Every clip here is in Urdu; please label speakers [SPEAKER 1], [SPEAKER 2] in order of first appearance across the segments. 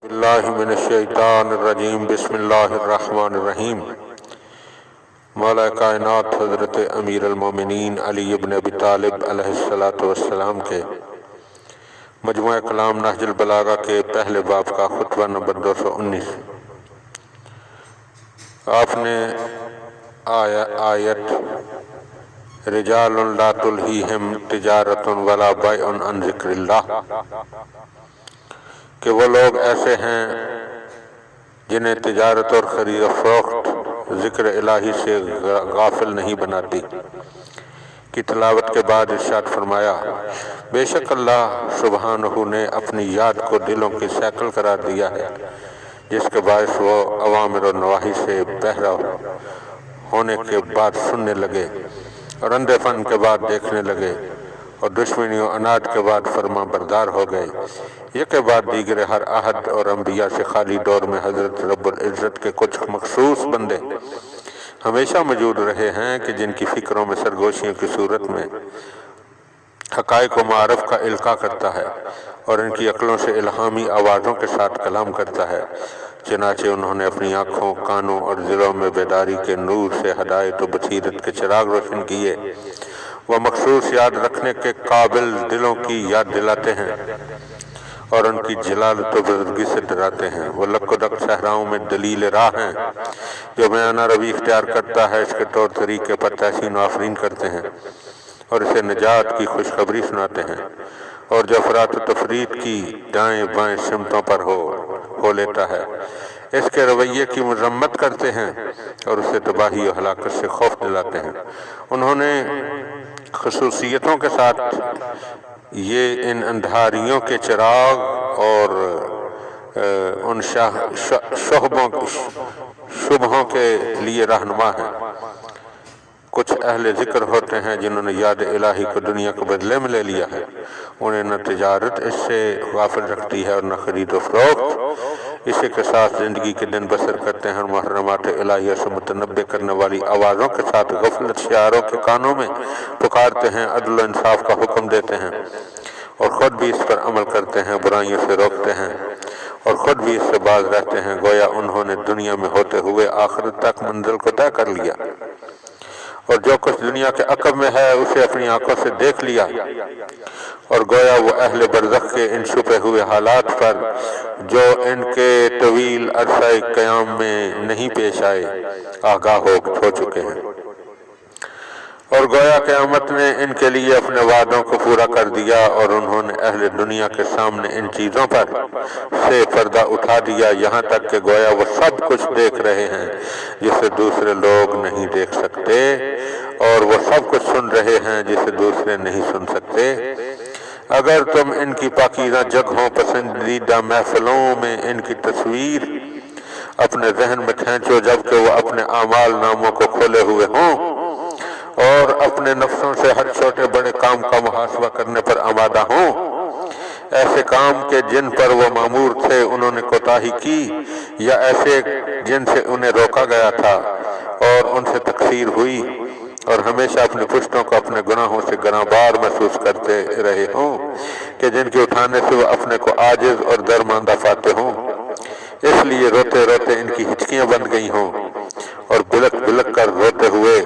[SPEAKER 1] اللہ من الشیطان الرجیم بسم اللہ الرحمن الرحیم۔ مولا کائنات حضرت امیر المومنین علی ابن ابی طالب علیہ السلام کے مجموعہ کلام نہج البلاغہ کے پہلے باب کا خطبہ نمبر 219۔ آپ نے آیت رجال لا تلہیہم تجارت ولا بیع عن ذکر اللہ کہ وہ لوگ ایسے ہیں جنہیں تجارت اور خرید و فروخت ذکر الہی سے غافل نہیں بناتی کی تلاوت کے بعد ارشاد فرمایا، بے شک اللہ سبحانہ نے اپنی یاد کو دلوں کی سیکل قرار دیا ہے، جس کے باعث وہ اوامر و نواہی سے بہرہ ہونے کے بعد سننے لگے اور اندھے فن کے بعد دیکھنے لگے اور دشمنی و عناد کے بعد فرما بردار ہو گئے۔ یہ کے بعد دیگر ہر عہد اور انبیاء سے خالی دور میں حضرت رب العزت کے کچھ مخصوص بندے ہمیشہ موجود رہے ہیں کہ جن کی فکروں میں سرگوشیوں کی صورت میں حقائق و معارف کا القاء کرتا ہے اور ان کی عقلوں سے الہامی آوازوں کے ساتھ کلام کرتا ہے۔ چنانچہ انہوں نے اپنی آنکھوں، کانوں اور دلوں میں بیداری کے نور سے ہدایت و بصیرت کے چراغ روشن کیے۔ وہ مخصوص یاد رکھنے کے قابل دلوں کی یاد دلاتے ہیں اور ان کی جلالت و بزرگی سے ڈراتے ہیں۔ وہ لک و ڈک صحراؤں میں دلیل راہ ہیں، جو بیانہ روی اختیار کرتا ہے اس کے طور طریقے پر تحسین و آفرین کرتے ہیں اور اسے نجات کی خوشخبری سناتے ہیں، اور جو افراط و تفریط کی دائیں بائیں سمتوں پر ہو لیتا ہے اس کے رویے کی مذمت کرتے ہیں اور اسے تباہی و ہلاکت سے خوف دلاتے ہیں۔ انہوں نے خصوصیتوں کے ساتھ یہ ان اندھاریوں کے چراغ اور ان شبہوں کے لیے رہنما ہیں۔ کچھ اہل ذکر ہوتے ہیں جنہوں نے یاد الہی کو دنیا کو بدلے میں لے لیا ہے، انہیں نہ تجارت اس سے غافل رکھتی ہے اور نہ خرید و فروخت، اسی کے ساتھ زندگی کے دن بسر کرتے ہیں اور محرمات الہیہ سے متنبع کرنے والی آوازوں کے ساتھ غفلت شعاروں کے کانوں میں پکارتے ہیں، عدل و انصاف کا حکم دیتے ہیں اور خود بھی اس پر عمل کرتے ہیں، برائیوں سے روکتے ہیں اور خود بھی اس سے باز رہتے ہیں، گویا انہوں نے دنیا میں ہوتے ہوئے آخرت تک منزل کو طے کر لیا اور جو کچھ دنیا کے عقب میں ہے اسے اپنی آنکھوں سے دیکھ لیا، اور گویا وہ اہل برزخ کے ان چھپے ہوئے حالات پر جو ان کے طویل عرصہ قیام میں نہیں پیش آئے آگاہ ہو چکے ہیں، اور گویا قیامت نے ان کے لیے اپنے وعدوں کو پورا کر دیا اور انہوں نے اہل دنیا کے سامنے ان چیزوں پر سے پردہ اٹھا دیا، یہاں تک کہ گویا وہ سب کچھ دیکھ رہے ہیں جسے دوسرے لوگ نہیں دیکھ سکتے، اور وہ سب کچھ سن رہے ہیں جسے دوسرے نہیں سن سکتے۔ اگر تم ان کی پاکیزہ جگہوں، پسندیدہ محفلوں میں ان کی تصویر اپنے ذہن میں کھینچو جبکہ وہ اپنے اعمال ناموں کو کھولے ہوئے ہوں اور اپنے نفسوں سے ہر چھوٹے بڑے کام کا محاسبہ کرنے پر آمادہ ہوں، ایسے کام کے جن پر وہ مامور تھے انہوں نے کوتاہی کی، یا ایسے جن سے انہیں روکا گیا تھا اور ان سے تقصیر ہوئی، اور ہمیشہ اپنی پشتوں کو اپنے گناہوں سے گراں بار محسوس کرتے رہے ہوں کہ جن کے اٹھانے سے وہ اپنے کو عاجز اور درماندہ پاتے ہوں، اس لیے روتے روتے ان کی ہچکیاں بند گئی ہوں اور بلک بلک کر روتے ہوئے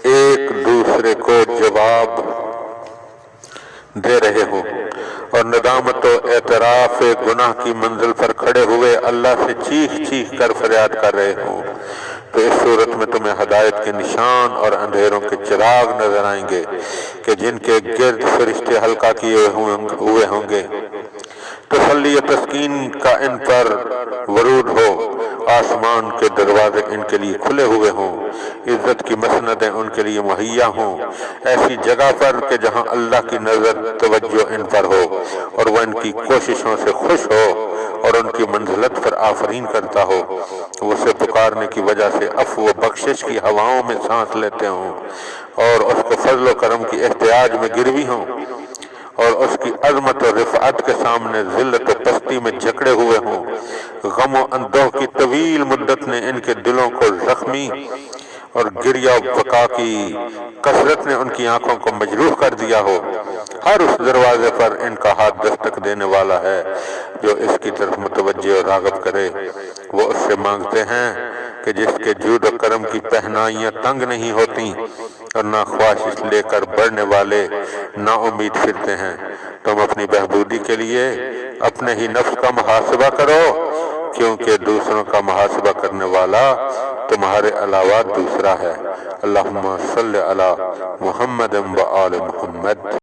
[SPEAKER 1] ایک دوسرے کو جواب دے رہے ہوں اور ندامت و اعتراف گناہ کی منزل پر کھڑے ہوئے اللہ سے چیخ چیخ کر فریاد کر رہے ہوں، تو اس صورت میں تمہیں ہدایت کے نشان اور اندھیروں کے چراغ نظر آئیں گے کہ جن کے گرد فرشتے حلقہ کیے ہوئے ہوں گے۔ تسلی و تسکین کا ان پر ورود ہو، آسمان کے دروازے ان کے لیے کھلے ہوئے ہوں، عزت کی مسندیں ان کے لیے مہیا ہوں، ایسی جگہ پر کہ جہاں اللہ کی نظر توجہ ان پر ہو اور وہ ان کی کوششوں سے خوش ہو اور ان کی منزلت پر آفرین کرتا ہو، وہ اسے پکارنے کی وجہ سے عفو و بخشش کی ہواؤں میں سانس لیتے ہوں اور اس کو فضل و کرم کی احتیاج میں گروی ہوں اور اس کی عظمت و رفعت کے سامنے ذلت و پستی میں جکڑے ہوئے ہوں۔ غم و اندوہ کی طویل مدت نے ان کے دلوں کو زخمی اور گریہ و بکا کی کثرت نے ان کی آنکھوں کو مجروح کر دیا ہو ہر اس دروازے پر ان کا ہاتھ دستک دینے والا ہے جو اس کی طرف متوجہ اور راغب کرے۔ وہ اس سے مانگتے ہیں کہ جس کے جود و کرم کی پہنائیاں تنگ نہیں ہوتی اور نہ خواہش لے کر بڑھنے والے نا امید پھرتے ہیں۔ تم اپنی بہبودی کے لیے اپنے ہی نفس کا محاسبہ کرو، کیونکہ دوسروں کا محاسبہ کرنے والا تمہارے علاوہ دوسرا ہے۔ اللہم صلی علی محمد و آل محمد۔